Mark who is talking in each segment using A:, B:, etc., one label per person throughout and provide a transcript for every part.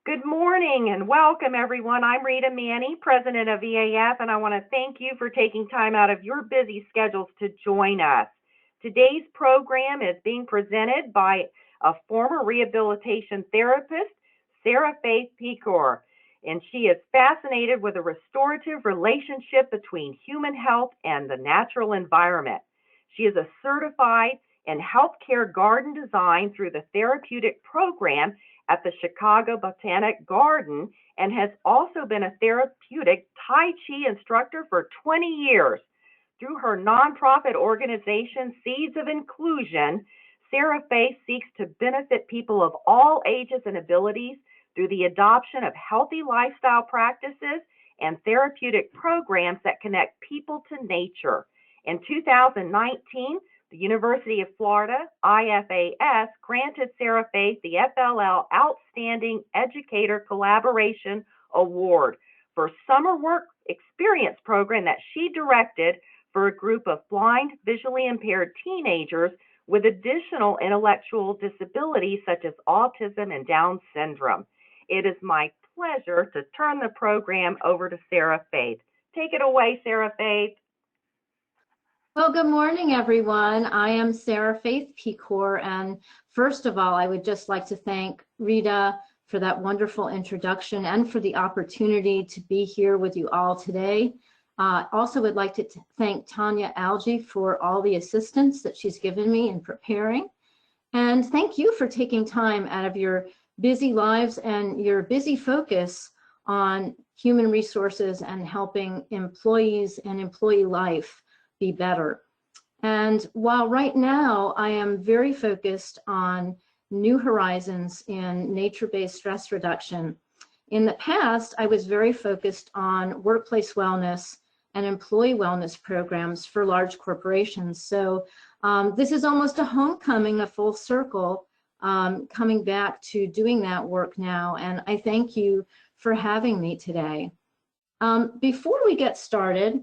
A: Good morning and welcome, everyone. I'm Rita Manny, president of EAF, and I want to thank you for taking time out of your busy schedules to join us. Today's program is being presented by a former rehabilitation therapist, Sarafaith Pekor, and she is fascinated with the restorative relationship between human health and the natural environment. She is a certified in healthcare garden design through the therapeutic program at the Chicago Botanic Garden and has also been a therapeutic Tai Chi instructor for 20 years. Through her nonprofit organization, Seeds of Inclusion, Sarafaith seeks to benefit people of all ages and abilities through the adoption of healthy lifestyle practices and therapeutic programs that connect people to nature. In 2019, the University of Florida, IFAS, granted Sarafaith the FLL Outstanding Educator Collaboration Award for summer work experience program that she directed for a group of blind, visually impaired teenagers with additional intellectual disabilities such as autism and Down syndrome. It is my pleasure to turn the program over to Sarafaith. Take it away, Sarafaith.
B: Well, good morning, everyone. I am Sarafaith Pekor, and first of all, I would just like to thank Rita for that wonderful introduction and for the opportunity to be here with you all today. Also would like to thank Tanya Algie for all the assistance that she's given me in preparing. And thank you for taking time out of your busy lives and your busy focus on human resources and helping employees and employee life be better. And while right now I am very focused on new horizons in nature-based stress reduction, in the past I was very focused on workplace wellness and employee wellness programs for large corporations. So this is almost a homecoming, a full circle, coming back to doing that work now. And I thank you for having me today. Before we get started,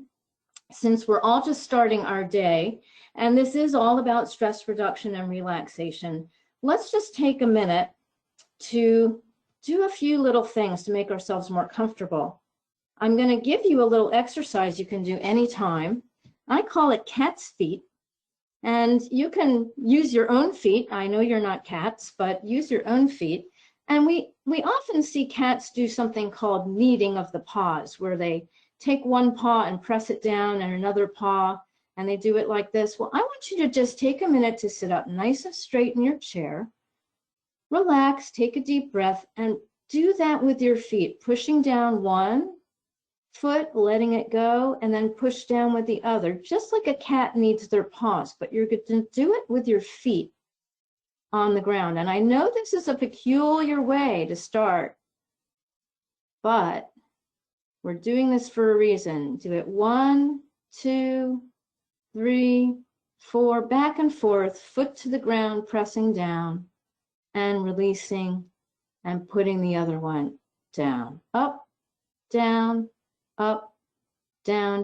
B: since we're all just starting our day, and this is all about stress reduction and relaxation, let's just take a minute to do a few little things to make ourselves more comfortable. I'm going to give you a little exercise you can do anytime. I call it cat's feet, and you can use your own feet. I know you're not cats, but use your own feet. And we often see cats do something called kneading of the paws, where they take one paw and press it down and another paw, and they do it like this. Well, I want you to just take a minute to sit up nice and straight in your chair, relax, take a deep breath, and do that with your feet, pushing down one foot, letting it go, and then push down with the other, just like a cat needs their paws, but you're going to do it with your feet on the ground. And I know this is a peculiar way to start, but we're doing this for a reason. Do it 1, 2, 3, 4, back and forth, foot to the ground, pressing down and releasing and putting the other one down. Up, down,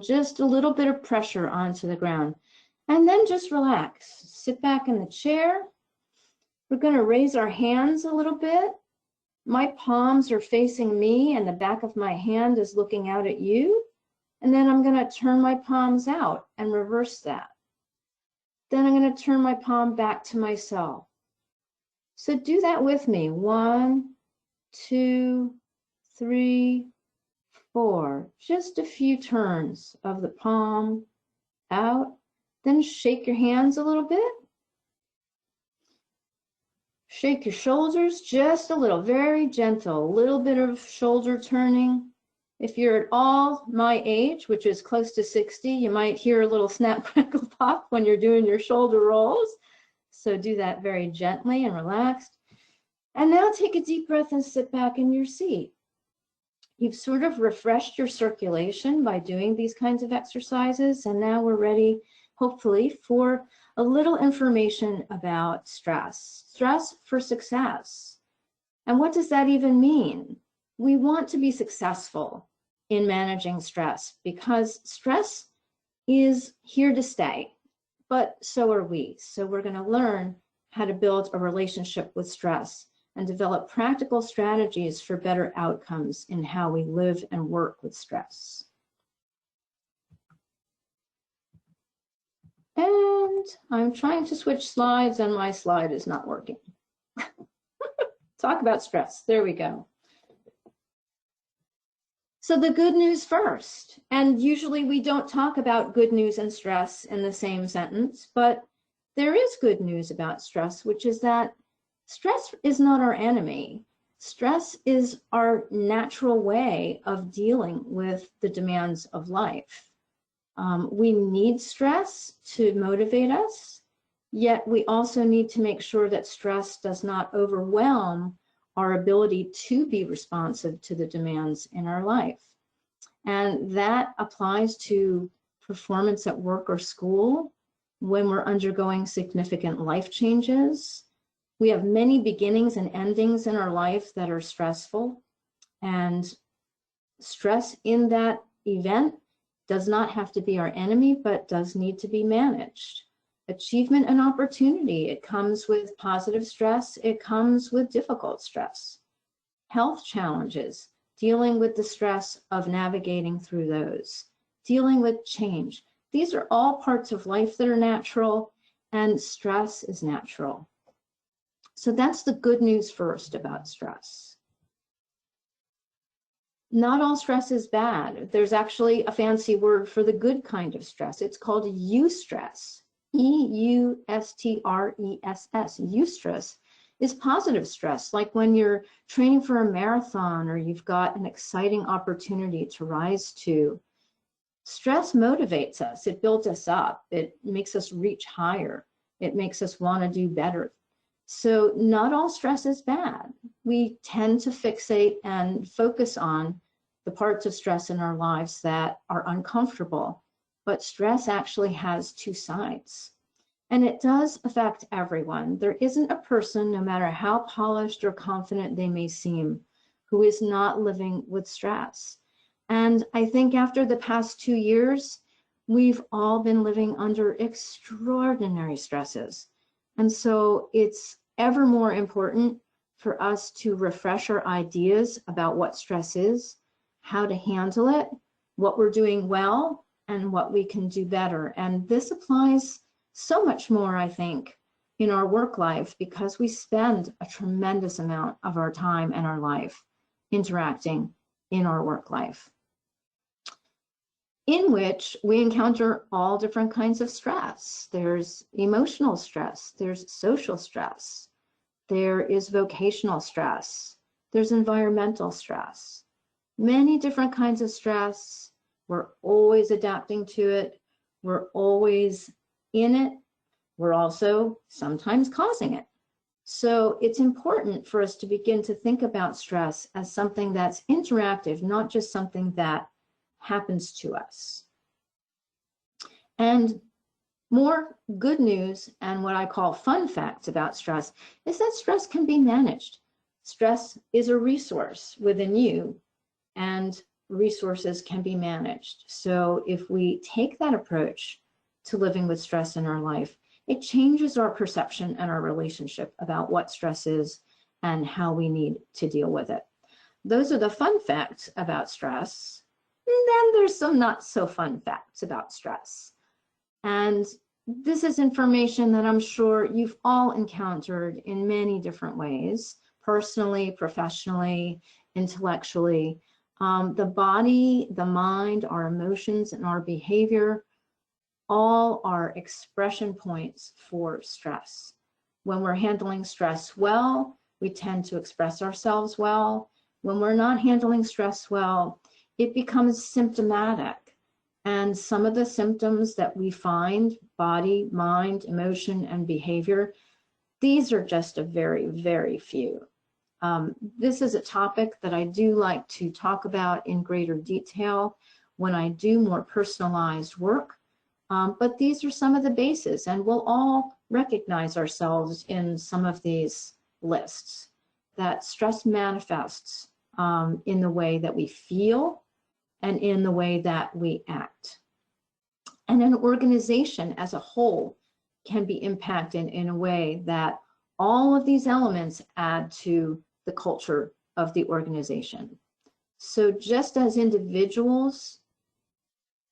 B: just a little bit of pressure onto the ground. And then just relax. Sit back in the chair. We're going to raise our hands a little bit. My palms are facing me and the back of my hand is looking out at you. And then I'm going to turn my palms out and reverse that. Then I'm going to turn my palm back to myself. So do that with me. 1, 2, 3, 4. Just a few turns of the palm out. Then shake your hands a little bit. Shake your shoulders just a little, very gentle, a little bit of shoulder turning. If you're at all my age, which is close to 60, you might hear a little snap, crackle, pop when you're doing your shoulder rolls. So do that very gently and relaxed. And now take a deep breath and sit back in your seat. You've sort of refreshed your circulation by doing these kinds of exercises, and now we're ready, hopefully, for a little information about stress. Stress for success. And what does that even mean? We want to be successful in managing stress because stress is here to stay, but so are we. So we're going to learn how to build a relationship with stress. and develop practical strategies for better outcomes in how we live and work with stress. And I'm trying to switch slides and my slide is not working. Talk about stress. There we go. So the good news first, and usually we don't talk about good news and stress in the same sentence, but there is good news about stress, which is that stress is not our enemy. Stress is our natural way of dealing with the demands of life. We need stress to motivate us, yet we also need to make sure that stress does not overwhelm our ability to be responsive to the demands in our life. And that applies to performance at work or school when we're undergoing significant life changes. We have many beginnings and endings in our life that are stressful, and stress in that event does not have to be our enemy, but does need to be managed. Achievement and opportunity, it comes with positive stress, it comes with difficult stress. Health challenges, dealing with the stress of navigating through those. Dealing with change. These are all parts of life that are natural, and stress is natural. So that's the good news first about stress. Not all stress is bad. There's actually a fancy word for the good kind of stress. It's called eustress. E-U-S-T-R-E-S-S. Eustress is positive stress, like when you're training for a marathon or you've got an exciting opportunity to rise to. Stress motivates us. It builds us up. It makes us reach higher. It makes us want to do better. So not all stress is bad. We tend to fixate and focus on the parts of stress in our lives that are uncomfortable, but stress actually has two sides. And it does affect everyone. There isn't a person, no matter how polished or confident they may seem, who is not living with stress. And I think after the past 2 years, we've all been living under extraordinary stresses. And so it's ever more important for us to refresh our ideas about what stress is, how to handle it, what we're doing well, and what we can do better. And this applies so much more, I think, in our work life, because we spend a tremendous amount of our time and our life interacting in our work life, in which we encounter all different kinds of stress. There's emotional stress, there's social stress, there is vocational stress, there's environmental stress, many different kinds of stress. We're always adapting to it. We're always in it. We're also sometimes causing it. So it's important for us to begin to think about stress as something that's interactive, not just something that happens to us. And more good news and what I call fun facts about stress is that stress can be managed. Stress is a resource within you, and resources can be managed. So if we take that approach to living with stress in our life, it changes our perception and our relationship about what stress is and how we need to deal with it. Those are the fun facts about stress. And then there's some not so fun facts about stress. And this is information that I'm sure you've all encountered in many different ways, personally, professionally, intellectually. The body, the mind, our emotions, and our behavior all are expression points for stress. When we're handling stress well, we tend to express ourselves well. When we're not handling stress well, it becomes symptomatic. And some of the symptoms that we find, body, mind, emotion, and behavior, these are just a very, very few. This is a topic that I do like to talk about in greater detail when I do more personalized work. But these are some of the bases, and we'll all recognize ourselves in some of these lists. That stress manifests in the way that we feel and in the way that we act. And an organization as a whole can be impacted in a way that All of these elements add to the culture of the organization. So just as individuals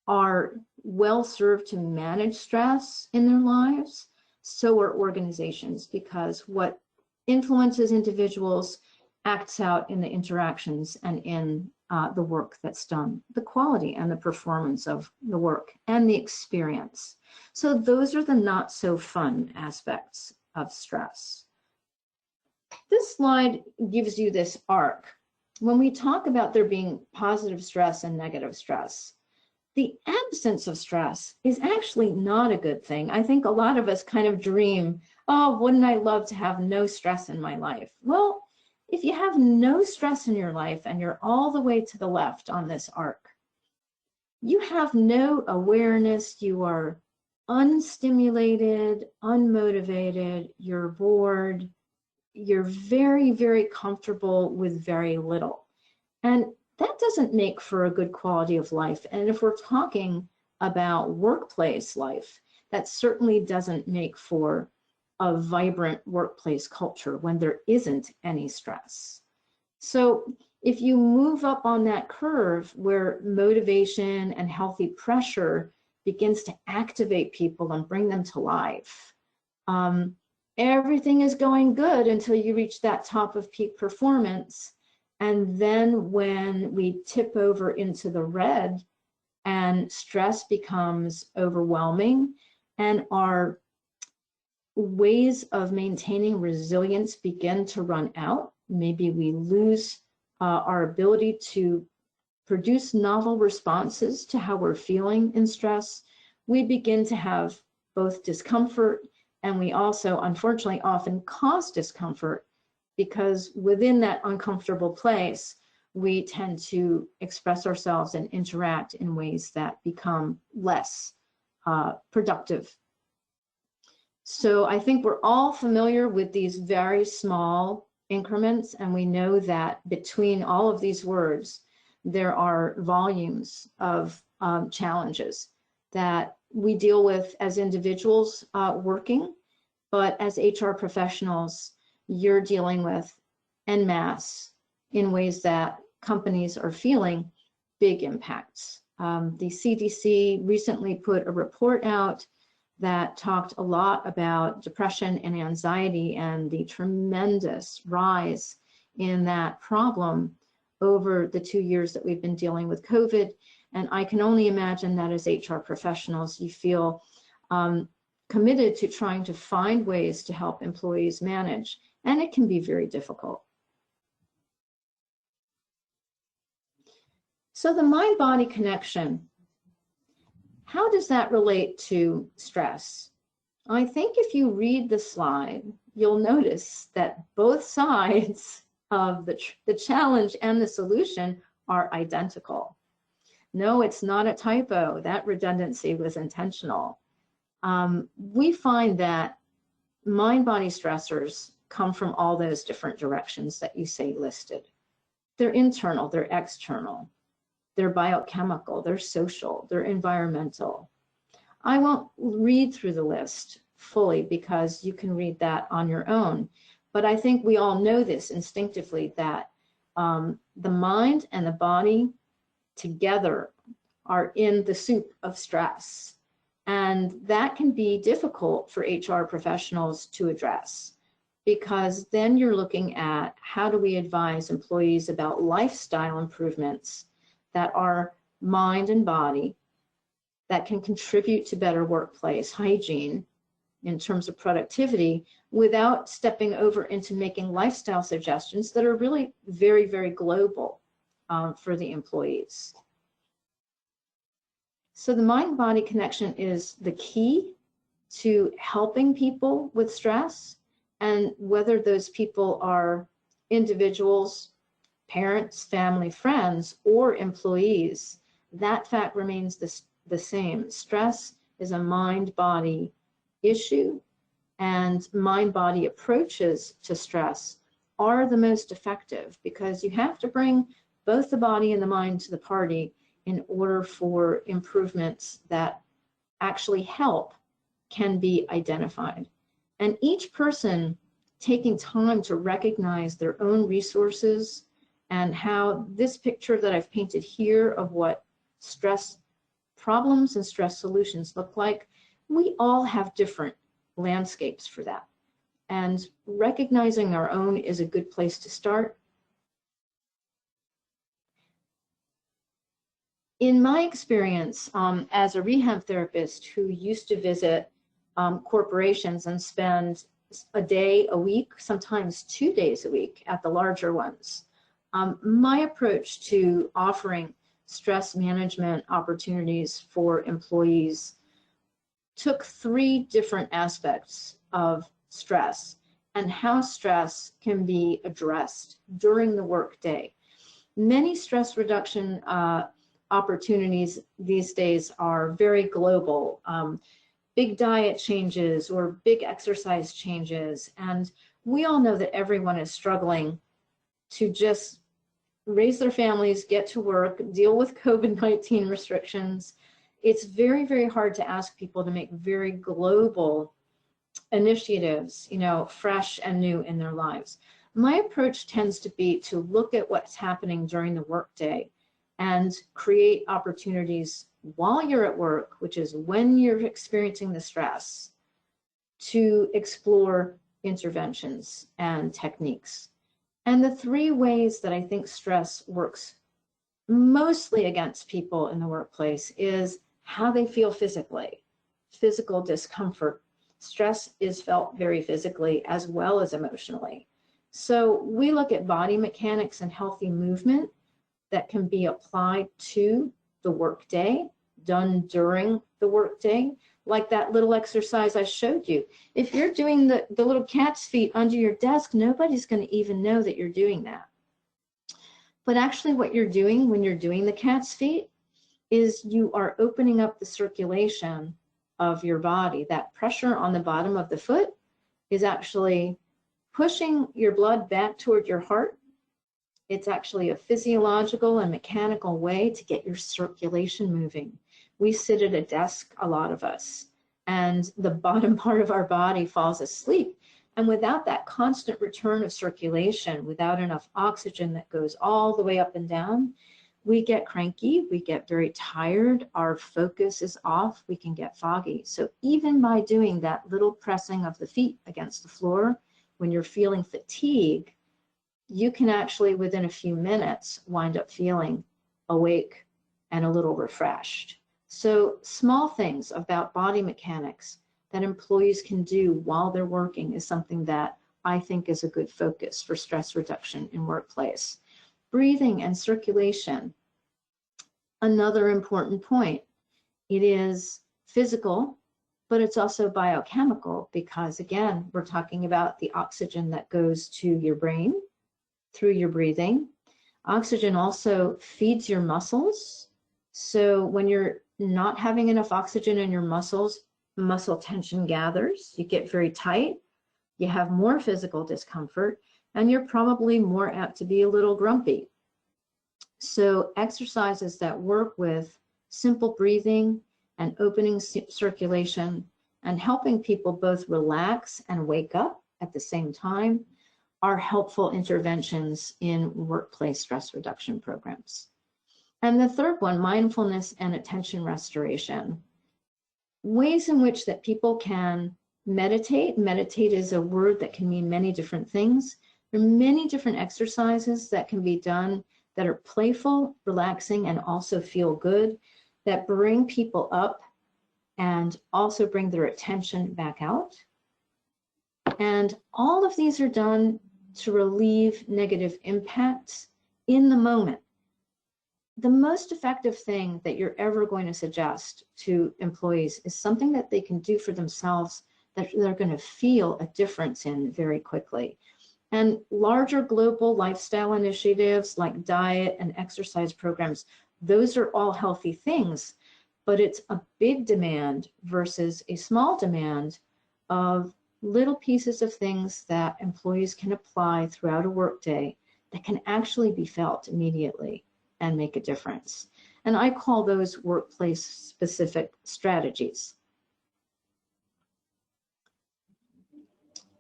B: are well served to manage stress in their lives, so are organizations, because what influences individuals acts out in the interactions and in the work that's done, the quality and the performance of the work and the experience. So those are the not so fun aspects of stress. This slide gives you this arc. When we talk about there being positive stress and negative stress, the absence of stress is actually not a good thing. I think a lot of us kind of dream, oh, wouldn't I love to have no stress in my life? Well, if you have no stress in your life and you're all the way to the left on this arc, you have no awareness, you are unstimulated, unmotivated, you're bored, you're very, very comfortable with very little. And that doesn't make for a good quality of life. And if we're talking about workplace life, that certainly doesn't make for a vibrant workplace culture when there isn't any stress. So if you move up on that curve where motivation and healthy pressure begins to activate people and bring them to life, everything is going good until you reach that top of peak performance. And then when we tip over into the red and stress becomes overwhelming and our ways of maintaining resilience begin to run out, maybe we lose our ability to produce novel responses to how we're feeling in stress, we begin to have both discomfort, and we also unfortunately often cause discomfort, because within that uncomfortable place, we tend to express ourselves and interact in ways that become less productive. So I think we're all familiar with these very small increments, and we know that between all of these words, there are volumes of challenges that we deal with as individuals working, but as HR professionals, you're dealing with en masse in ways that companies are feeling big impacts. The CDC recently put a report out that talked a lot about depression and anxiety and the tremendous rise in that problem over the 2 years that we've been dealing with COVID. And I can only imagine that as HR professionals, you feel committed to trying to find ways to help employees manage, and it can be very difficult. So the mind-body connection, how does that relate to stress? I think if you read the slide, you'll notice that both sides of the challenge and the solution are identical. No, it's not a typo. That redundancy was intentional. We find that mind-body stressors come from all those different directions that you say listed. They're internal, they're external, they're biochemical, they're social, they're environmental. I won't read through the list fully because you can read that on your own, but I think we all know this instinctively, that the mind and the body together are in the soup of stress. And that can be difficult for HR professionals to address, because then you're looking at how do we advise employees about lifestyle improvements that are mind and body, that can contribute to better workplace hygiene in terms of productivity, without stepping over into making lifestyle suggestions that are really very, very global for the employees. So the mind-body connection is the key to helping people with stress, and whether those people are individuals, parents, family, friends, or employees, that fact remains the same. Stress is a mind-body issue, and mind-body approaches to stress are the most effective, because you have to bring both the body and the mind to the party in order for improvements that actually help can be identified. And each person taking time to recognize their own resources and how this picture that I've painted here of what stress problems and stress solutions look like, we all have different landscapes for that. And recognizing our own is a good place to start. In my experience as a rehab therapist who used to visit corporations and spend a day a week, sometimes 2 days a week at the larger ones, my approach to offering stress management opportunities for employees took 3 different aspects of stress and how stress can be addressed during the workday. Many stress reduction opportunities these days are very global, big diet changes or big exercise changes, and we all know that everyone is struggling to just raise their families, get to work, deal with COVID-19 restrictions. It's very, very hard to ask people to make very global initiatives, you know, fresh and new in their lives. My approach tends to be to look at what's happening during the workday and create opportunities while you're at work, which is when you're experiencing the stress, to explore interventions and techniques. And the 3 ways that I think stress works mostly against people in the workplace is how they feel physically, physical discomfort. Stress is felt very physically as well as emotionally. So we look at body mechanics and healthy movement that can be applied to the workday, done during the workday, like that little exercise I showed you. If you're doing the little cat's feet under your desk, nobody's going to even know that you're doing that. But actually what you're doing when you're doing the cat's feet is you are opening up the circulation of your body. That pressure on the bottom of the foot is actually pushing your blood back toward your heart. It's actually a physiological and mechanical way to get your circulation moving. We sit at a desk, a lot of us, and the bottom part of our body falls asleep. And without that constant return of circulation, without enough oxygen that goes all the way up and down, we get cranky, we get very tired, our focus is off, we can get foggy. So even by doing that little pressing of the feet against the floor, when you're feeling fatigue, you can actually, within a few minutes, wind up feeling awake and a little refreshed. So small things about body mechanics that employees can do while they're working is something that I think is a good focus for stress reduction in workplace. Breathing and circulation, another important point. It is physical, but it's also biochemical because, again, we're talking about the oxygen that goes to your brain through your breathing. Oxygen also feeds your muscles. So when you're not having enough oxygen in your muscles, muscle tension gathers, you get very tight, you have more physical discomfort, and you're probably more apt to be a little grumpy. So exercises that work with simple breathing and opening circulation and helping people both relax and wake up at the same time are helpful interventions in workplace stress reduction programs. And the third one, mindfulness and attention restoration. Ways in which that people can meditate. Meditate is a word that can mean many different things. There are many different exercises that can be done that are playful, relaxing, and also feel good, that bring people up and also bring their attention back out. And all of these are done to relieve negative impacts in the moment. The most effective thing that you're ever going to suggest to employees is something that they can do for themselves that they're going to feel a difference in very quickly. And larger global lifestyle initiatives like diet and exercise programs, those are all healthy things, but it's a big demand versus a small demand of little pieces of things that employees can apply throughout a workday that can actually be felt immediately and make a difference. And I call those workplace-specific strategies.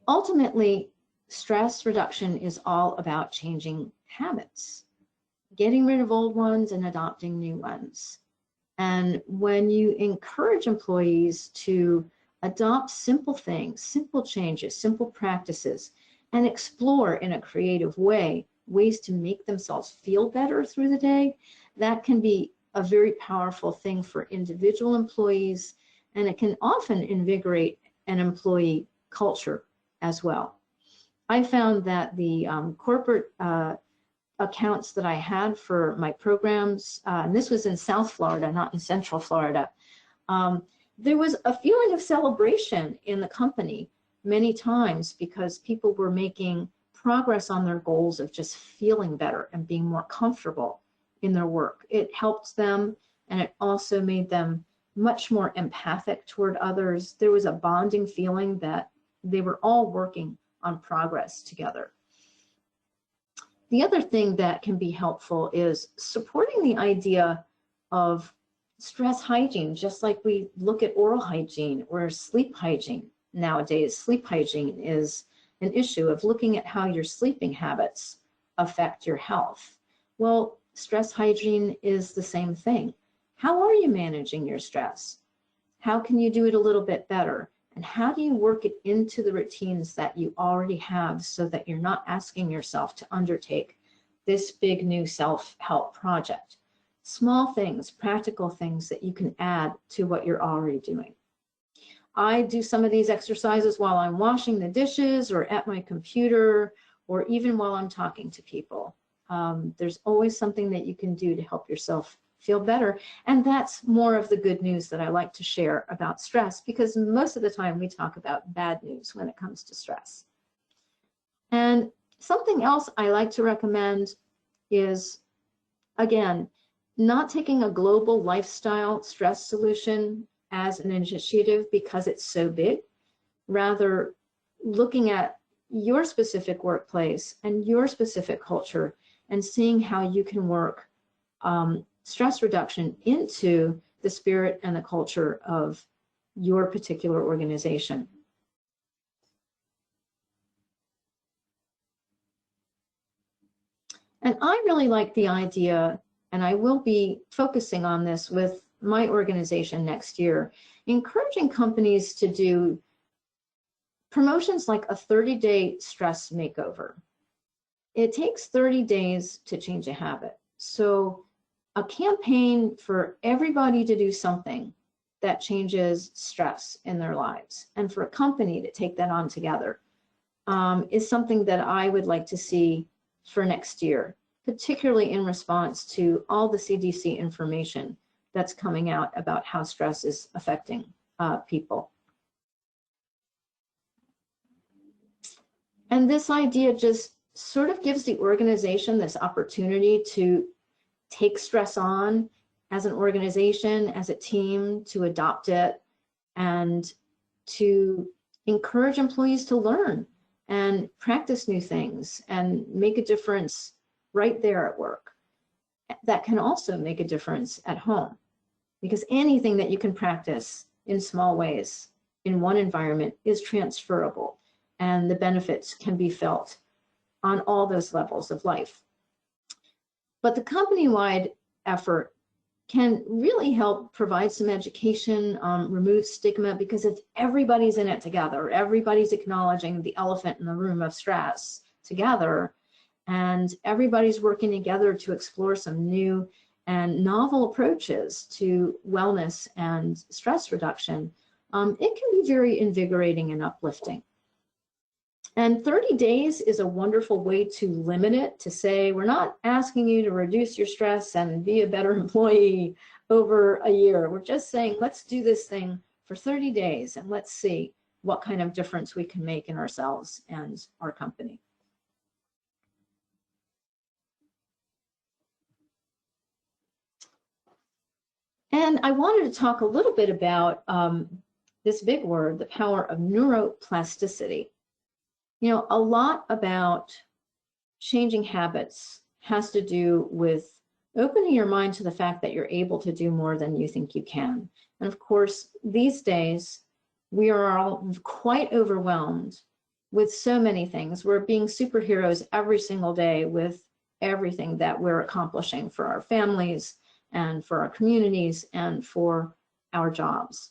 B: Ultimately, stress reduction is all about changing habits, getting rid of old ones and adopting new ones. And when you encourage employees to adopt simple things, simple changes, simple practices, and explore in a creative way ways to make themselves feel better through the day, that can be a very powerful thing for individual employees, and it can often invigorate an employee culture as well. I found that the corporate accounts that I had for my programs, and this was in South Florida, not in Central Florida, there was a feeling of celebration in the company many times because people were making progress on their goals of just feeling better and being more comfortable in their work. It helped them, and it also made them much more empathic toward others. There was a bonding feeling that they were all working on progress together. The other thing that can be helpful is supporting the idea of stress hygiene, just like we look at oral hygiene or sleep hygiene. Nowadays, sleep hygiene is an issue of looking at how your sleeping habits affect your health. Well, stress hygiene is the same thing. How are you managing your stress? How can you do it a little bit better? And how do you work it into the routines that you already have so that you're not asking yourself to undertake this big new self-help project? Small things, practical things that you can add to what you're already doing. I do some of these exercises while I'm washing the dishes or at my computer or even while I'm talking to people. There's always something that you can do to help yourself feel better. And that's more of the good news that I like to share about stress, because most of the time we talk about bad news when it comes to stress. And something else I like to recommend is, again, not taking a global lifestyle stress solution as an initiative because it's so big, rather looking at your specific workplace and your specific culture and seeing how you can work stress reduction into the spirit and the culture of your particular organization. And I really like the idea, and I will be focusing on this with my organization next year, encouraging companies to do promotions like a 30-day stress makeover. It takes 30 days to change a habit. So a campaign for everybody to do something that changes stress in their lives, and for a company to take that on together, is something that I would like to see for next year, particularly in response to all the CDC information that's coming out about how stress is affecting people. And this idea just sort of gives the organization this opportunity to take stress on as an organization, as a team, to adopt it, and to encourage employees to learn and practice new things and make a difference right there at work. That can also make a difference at home, because anything that you can practice in small ways in one environment is transferable, and the benefits can be felt on all those levels of life. But the company-wide effort can really help provide some education, remove stigma, because if everybody's in it together, everybody's acknowledging the elephant in the room of stress together, and everybody's working together to explore some new and novel approaches to wellness and stress reduction, it can be very invigorating and uplifting. And 30 days is a wonderful way to limit it, to say, we're not asking you to reduce your stress and be a better employee over a year. We're just saying, let's do this thing for 30 days and let's see what kind of difference we can make in ourselves and our company. And I wanted to talk a little bit about this big word, the power of neuroplasticity. You know, a lot about changing habits has to do with opening your mind to the fact that you're able to do more than you think you can. And of course, these days, we are all quite overwhelmed with so many things. We're being superheroes every single day with everything that we're accomplishing for our families and for our communities and for our jobs.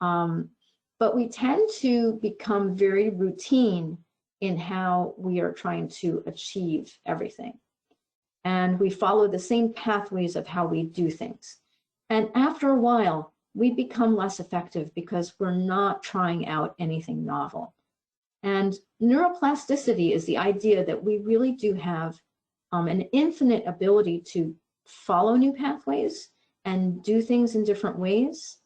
B: But we tend to become very routine in how we are trying to achieve everything. And we follow the same pathways of how we do things. And after a while, we become less effective because we're not trying out anything novel. And neuroplasticity is the idea that we really do have an infinite ability to follow new pathways and do things in different ways.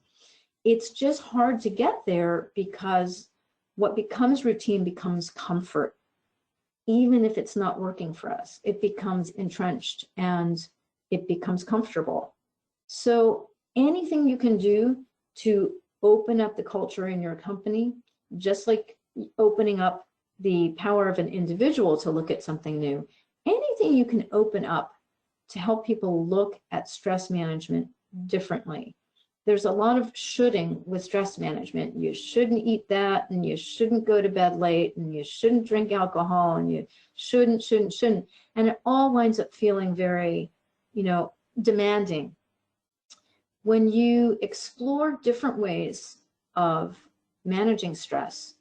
B: It's just hard to get there because what becomes routine becomes comfort. Even if it's not working for us, it becomes entrenched and it becomes comfortable. So anything you can do to open up the culture in your company, just like opening up the power of an individual to look at something new, anything you can open up to help people look at stress management differently. There's a lot of shoulding with stress management. You shouldn't eat that, and you shouldn't go to bed late, and you shouldn't drink alcohol, and you shouldn't. And it all winds up feeling very, demanding. When you explore different ways of managing stress,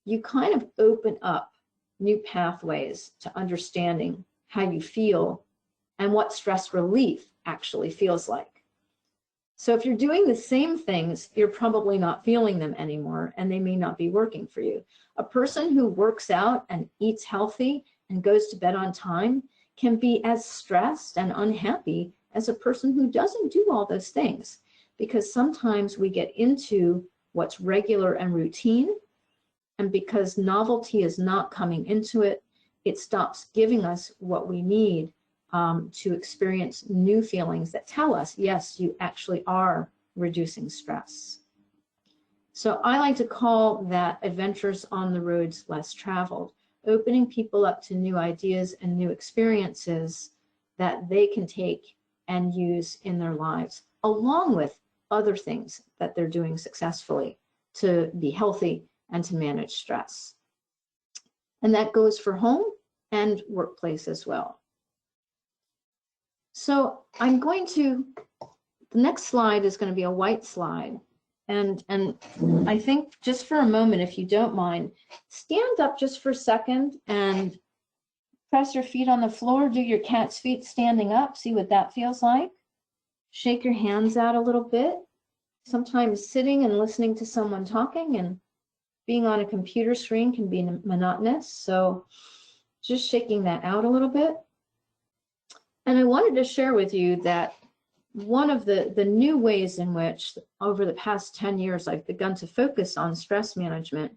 B: you kind of open up new pathways to understanding how you feel and what stress relief actually feels like. So if you're doing the same things, you're probably not feeling them anymore, and they may not be working for you. A person who works out and eats healthy and goes to bed on time can be as stressed and unhappy as a person who doesn't do all those things, because sometimes we get into what's regular and routine, and because novelty is not coming into it, it stops giving us what we need to experience new feelings that tell us, yes, you actually are reducing stress. So I like to call that adventures on the roads less traveled, opening people up to new ideas and new experiences that they can take and use in their lives, along with other things that they're doing successfully to be healthy and to manage stress. And that goes for home and workplace as well. So the next slide is going to be a white slide. And I think just for a moment, if you don't mind, stand up just for a second and press your feet on the floor, do your cat's feet standing up, see what that feels like. Shake your hands out a little bit. Sometimes sitting and listening to someone talking and being on a computer screen can be monotonous. So just shaking that out a little bit. And I wanted to share with you that one of the new ways in which over the past 10 years I've begun to focus on stress management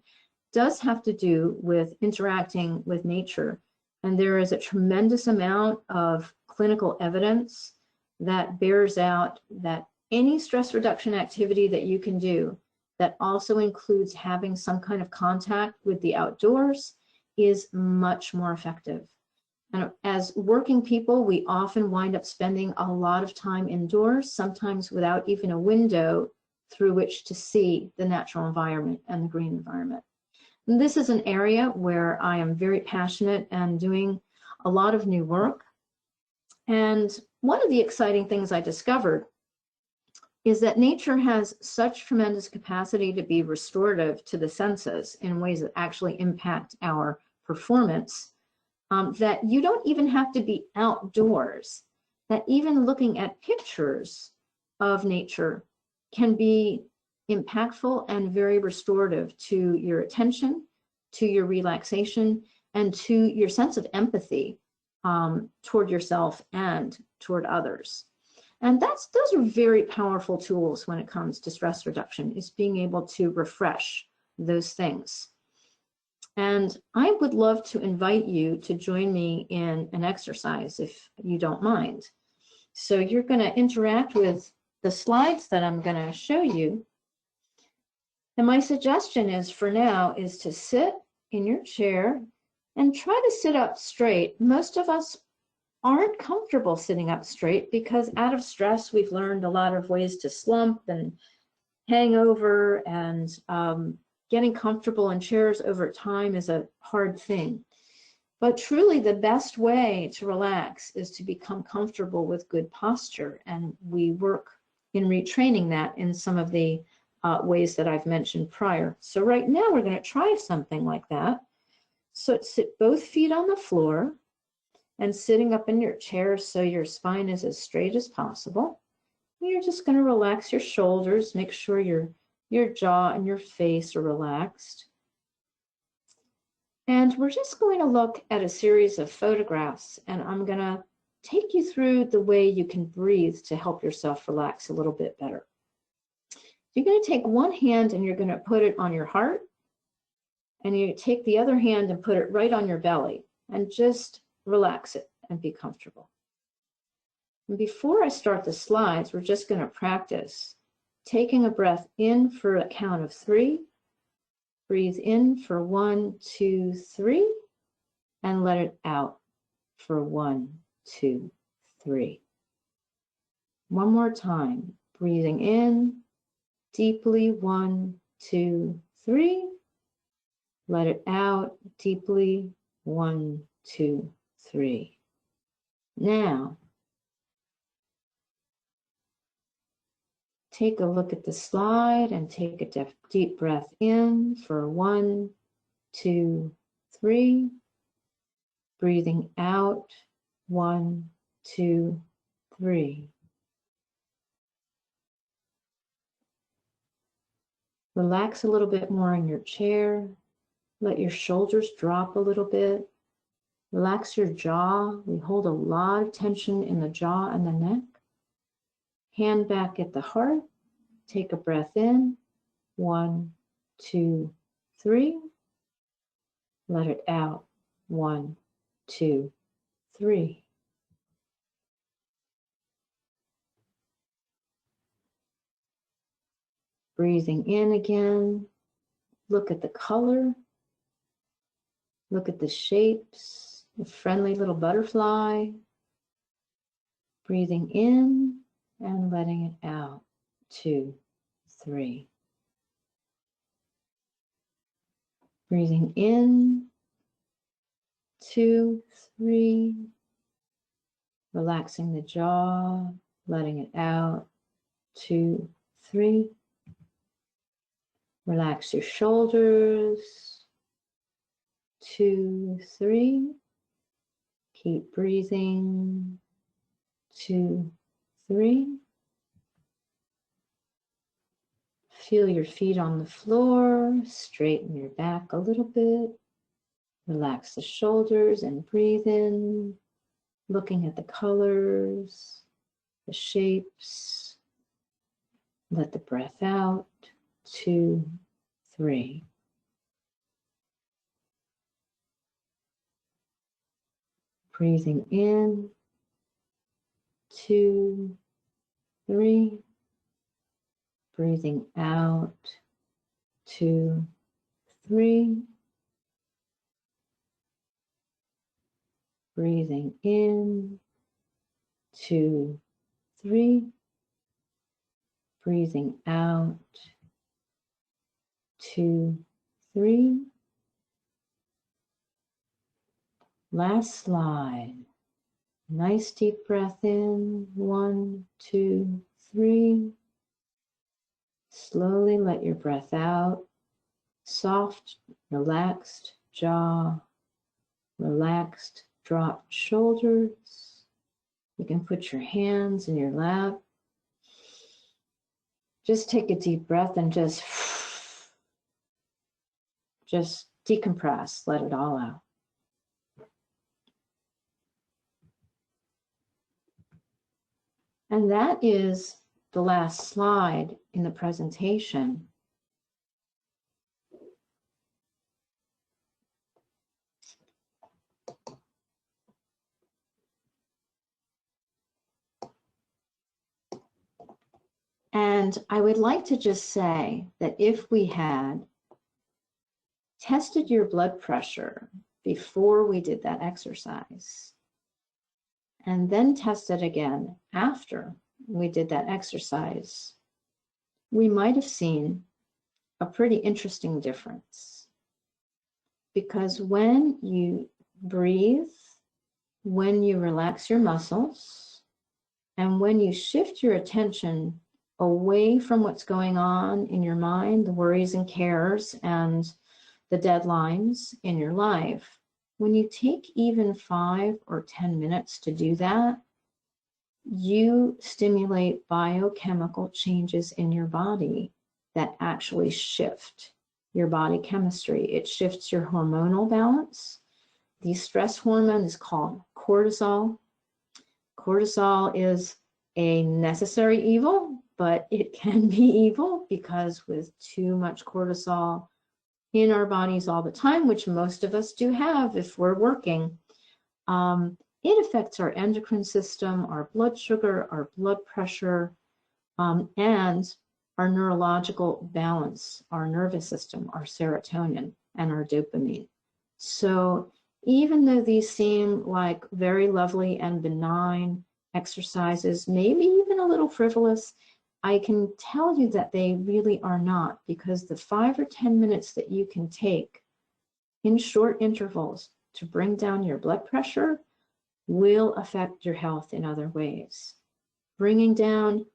B: does have to do with interacting with nature. And there is a tremendous amount of clinical evidence that bears out that any stress reduction activity that you can do that also includes having some kind of contact with the outdoors is much more effective. And as working people, we often wind up spending a lot of time indoors, sometimes without even a window through which to see the natural environment and the green environment. And this is an area where I am very passionate and doing a lot of new work. And one of the exciting things I discovered is that nature has such tremendous capacity to be restorative to the senses in ways that actually impact our performance, that you don't even have to be outdoors, that even looking at pictures of nature can be impactful and very restorative to your attention, to your relaxation, and to your sense of empathy toward yourself and toward others. And those are very powerful tools when it comes to stress reduction, is being able to refresh those things. And I would love to invite you to join me in an exercise if you don't mind. So you're going to interact with the slides that I'm going to show you. And my suggestion is, for now, is to sit in your chair and try to sit up straight. Most of us aren't comfortable sitting up straight because out of stress, we've learned a lot of ways to slump and hang over and getting comfortable in chairs over time is a hard thing. But truly the best way to relax is to become comfortable with good posture. And we work in retraining that in some of the ways that I've mentioned prior. So right now we're going to try something like that. So sit both feet on the floor and sitting up in your chair so your spine is as straight as possible. You're just going to relax your shoulders, make sure your jaw and your face are relaxed. And we're just going to look at a series of photographs, and I'm going to take you through the way you can breathe to help yourself relax a little bit better. You're going to take one hand and you're going to put it on your heart, and you take the other hand and put it right on your belly, and just relax it and be comfortable. And before I start the slides, we're just going to practice taking a breath in for a count of 3. Breathe in for 1, 2, 3, and let it out for 1, 2, 3. One more time. Breathing in deeply, 1, 2, 3. Let it out deeply, 1, 2, 3. Now, take a look at the slide and take a deep breath in for 1, 2, 3. Breathing out, 1, 2, 3. Relax a little bit more in your chair. Let your shoulders drop a little bit. Relax your jaw. We hold a lot of tension in the jaw and the neck. Hand back at the heart. Take a breath in. 1, 2, 3. Let it out. 1, 2, 3. Breathing in again. Look at the color. Look at the shapes. The friendly little butterfly. Breathing in and letting it out. 2, 3. Breathing in. 2, 3. Relaxing the jaw, letting it out. 2, 3. Relax your shoulders. 2, 3. Keep breathing. 2, 3. Feel your feet on the floor. Straighten your back a little bit. Relax the shoulders and breathe in. Looking at the colors, the shapes. Let the breath out. 2, 3. Breathing in. 2, 3. Breathing out. 2, 3. Breathing in. 2, 3. Breathing out. 2, 3. Last slide. Nice deep breath in. 1, 2, 3. Slowly let your breath out. Soft, relaxed jaw. Relaxed, dropped shoulders. You can put your hands in your lap. Just take a deep breath and just decompress, let it all out. And that is the last slide in the presentation. And I would like to just say that if we had tested your blood pressure before we did that exercise, and then tested again after we did that exercise, we might have seen a pretty interesting difference. Because when you breathe, when you relax your muscles, and when you shift your attention away from what's going on in your mind, the worries and cares and the deadlines in your life, when you take even 5 or 10 minutes to do that, you stimulate biochemical changes in your body that actually shift your body chemistry. It shifts your hormonal balance. The stress hormone is called cortisol. Cortisol is a necessary evil, but it can be evil because with too much cortisol in our bodies all the time, which most of us do have if we're working, it affects our endocrine system, our blood sugar, our blood pressure, and our neurological balance, our nervous system, our serotonin, and our dopamine. So even though these seem like very lovely and benign exercises, maybe even a little frivolous, I can tell you that they really are not, because the 5 or 10 minutes that you can take in short intervals to bring down your blood pressure will affect your health in other ways. Bringing down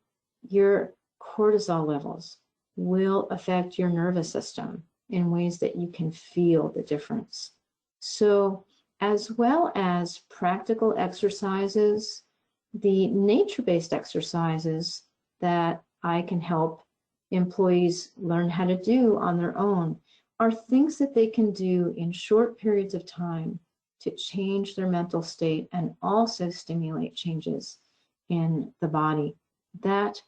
B: your cortisol levels will affect your nervous system in ways that you can feel the difference. So, as well as practical exercises, the nature-based exercises that I can help employees learn how to do on their own are things that they can do in short periods of time to change their mental state and also stimulate changes in the body. That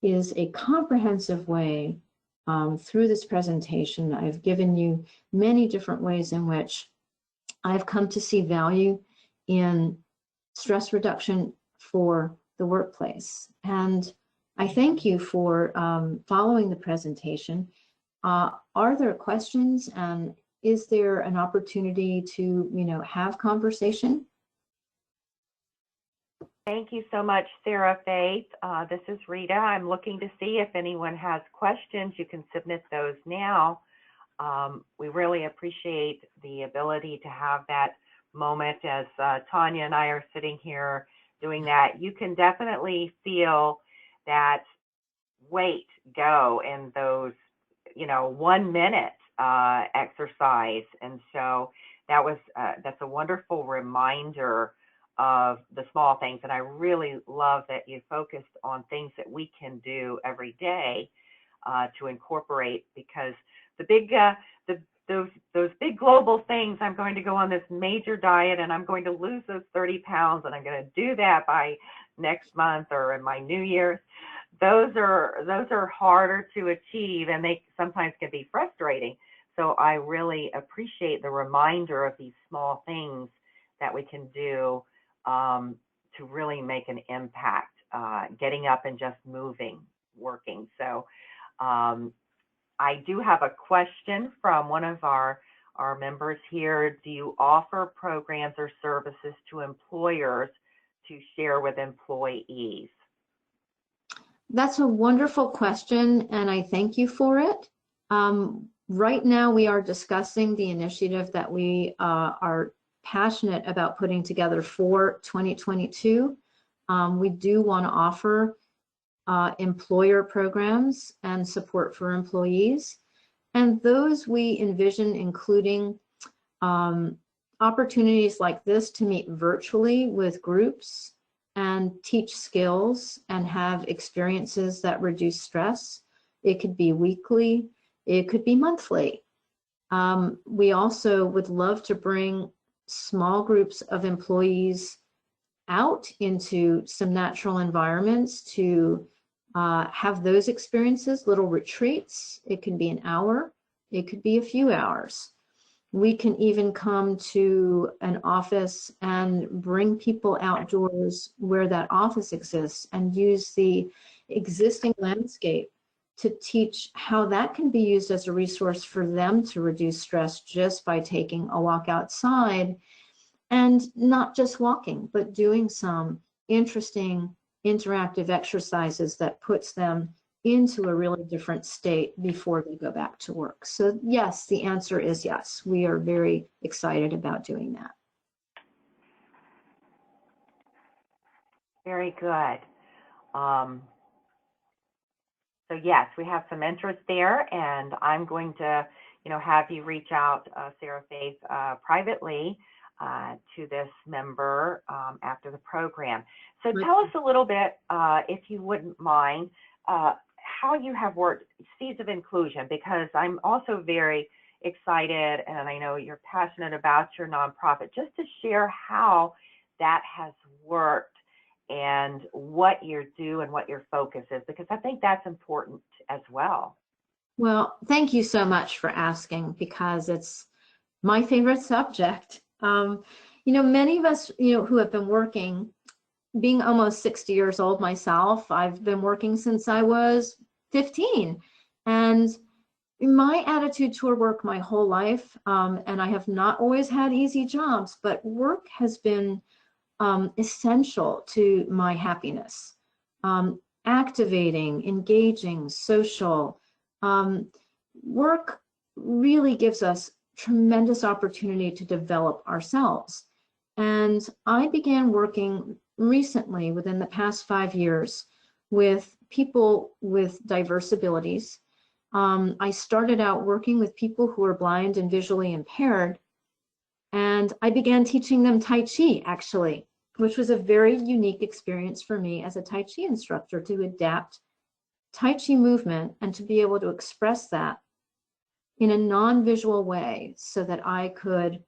B: is a comprehensive way. Through this presentation, I've given you many different ways in which I've come to see value in stress reduction for the workplace. And I thank you for following the presentation. Are there questions, and is there an opportunity to, have conversation?
A: Thank you so much, Sarafaith. This is Rita. I'm looking to see if anyone has questions. You can submit those now. We really appreciate the ability to have that moment as Tanya and I are sitting here doing that. You can definitely feel that weight go in those, 1 minute exercise. And so that's a wonderful reminder of the small things. And I really love that you focused on things that we can do every day to incorporate, because the big, those big global things, I'm going to go on this major diet and I'm going to lose those 30 pounds and I'm going to do that by next month or in my New Year's. Those are harder to achieve, and they sometimes can be frustrating. So I really appreciate the reminder of these small things that we can do to really make an impact, getting up and just moving, working. So I do have a question from one of our members here. Do you offer programs or services to employers to share with employees?
B: That's a wonderful question, and I thank you for it. Right now, we are discussing the initiative that we are passionate about putting together for 2022. We do want to offer employer programs and support for employees, and those we envision including opportunities like this to meet virtually with groups and teach skills and have experiences that reduce stress. It could be weekly, it could be monthly. We also would love to bring small groups of employees out into some natural environments to have those experiences, little retreats. It can be an hour, it could be a few hours. We can even come to an office and bring people outdoors where that office exists and use the existing landscape to teach how that can be used as a resource for them to reduce stress just by taking a walk outside, and not just walking, but doing some interesting interactive exercises that puts them into a really different state before they go back to work. So yes, the answer is yes. We are very excited about doing that.
A: Very good. So yes, we have some interest there, and I'm going to, have you reach out, Sarafaith, privately to this member after the program. So tell us a little bit, if you wouldn't mind, how you have worked Seeds of Inclusion, because I'm also very excited, and I know you're passionate about your nonprofit, just to share how that has worked and what you do and what your focus is, because I think that's important as well.
B: Well, thank you so much for asking, because it's my favorite subject. Many of us, who have been working, being almost 60 years old myself, I've been working since I was 15. And my attitude toward work my whole life, and I have not always had easy jobs, but work has been essential to my happiness. Activating, engaging, social. Work really gives us tremendous opportunity to develop ourselves. And I began working recently, within the past 5 years, with people with diverse abilities. I started out working with people who are blind and visually impaired, and I began teaching them Tai Chi, actually, which was a very unique experience for me as a Tai Chi instructor, to adapt Tai Chi movement and to be able to express that in a non-visual way so that I could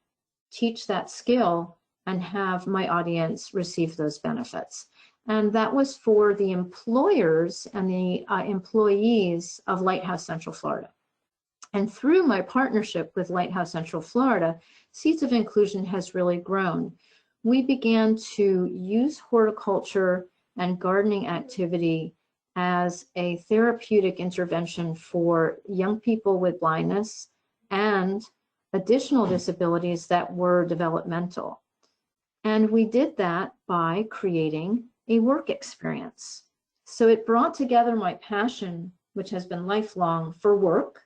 B: teach that skill and have my audience receive those benefits. And that was for the employers and the employees of Lighthouse Central Florida. And through my partnership with Lighthouse Central Florida, Seeds of Inclusion has really grown. We began to use horticulture and gardening activity as a therapeutic intervention for young people with blindness and additional disabilities that were developmental. And we did that by creating a work experience. So it brought together my passion, which has been lifelong, for work.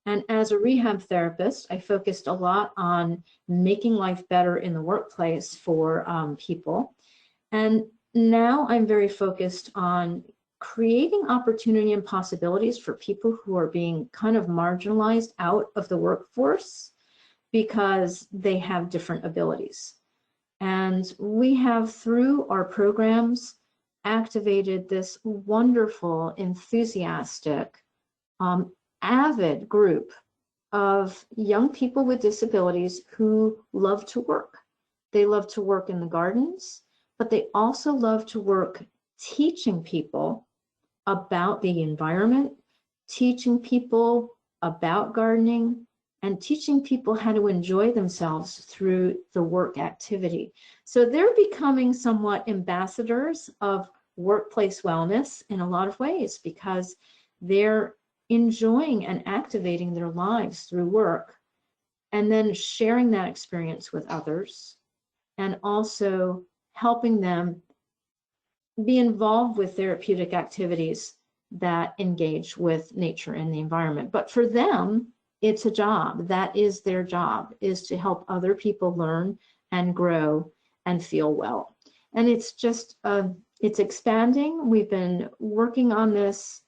B: And as a rehab therapist, I focused a lot on making life better in the workplace for people. And now I'm very focused on creating opportunity and possibilities for people who are being kind of marginalized out of the workforce because they have different abilities. And we have, through our programs, activated this wonderful, enthusiastic, avid group of young people with disabilities who love to work. They love to work in the gardens, but they also love to work teaching people about the environment, teaching people about gardening, and teaching people how to enjoy themselves through the work activity. So they're becoming somewhat ambassadors of workplace wellness in a lot of ways, because they're enjoying and activating their lives through work, and then sharing that experience with others, and also helping them be involved with therapeutic activities that engage with nature and the environment. But for them, it's a job. That is their job, is to help other people learn and grow and feel well. And it's just, it's expanding. We've been working on this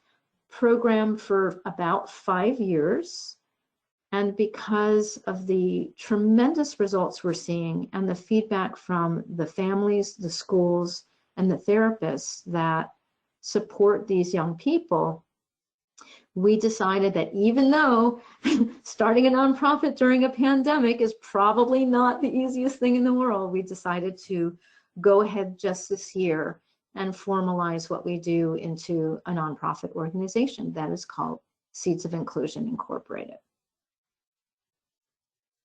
B: program for about 5 years. And because of the tremendous results we're seeing and the feedback from the families, the schools, and the therapists that support these young people, we decided that even though starting a nonprofit during a pandemic is probably not the easiest thing in the world, we decided to go ahead just this year and formalize what we do into a nonprofit organization that is called Seeds of Inclusion Incorporated.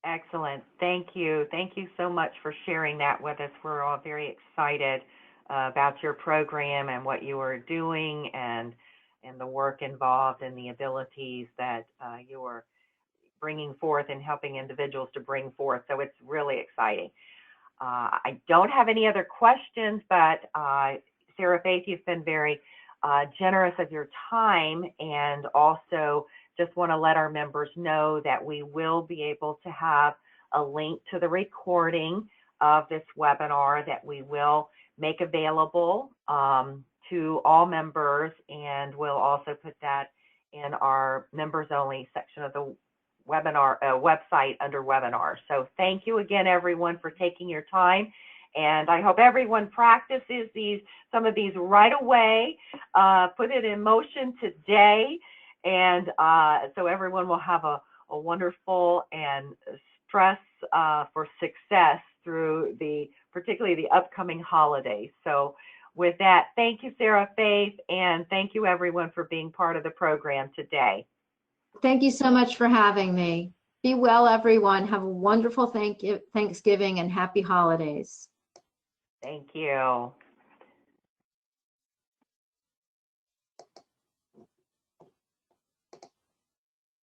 A: Excellent. Thank you. Thank you so much for sharing that with us. We're all very excited about your program and what you are doing, and the work involved and the abilities that you are bringing forth and helping individuals to bring forth. So it's really exciting. I don't have any other questions, but Sarafaith, you've been very generous of your time, and also just want to let our members know that we will be able to have a link to the recording of this webinar that we will make available to all members, and we'll also put that in our members only section of the webinar website under webinars. So thank you again, everyone, for taking your time. And I hope everyone practices some of these right away, put it in motion today, and so everyone will have a wonderful and stress for success through particularly the upcoming holidays. So with that, thank you, Sarafaith, and thank you everyone for being part of the program today.
B: Thank you so much for having me. Be well, everyone. Have a wonderful Thanksgiving and happy holidays.
A: Thank you.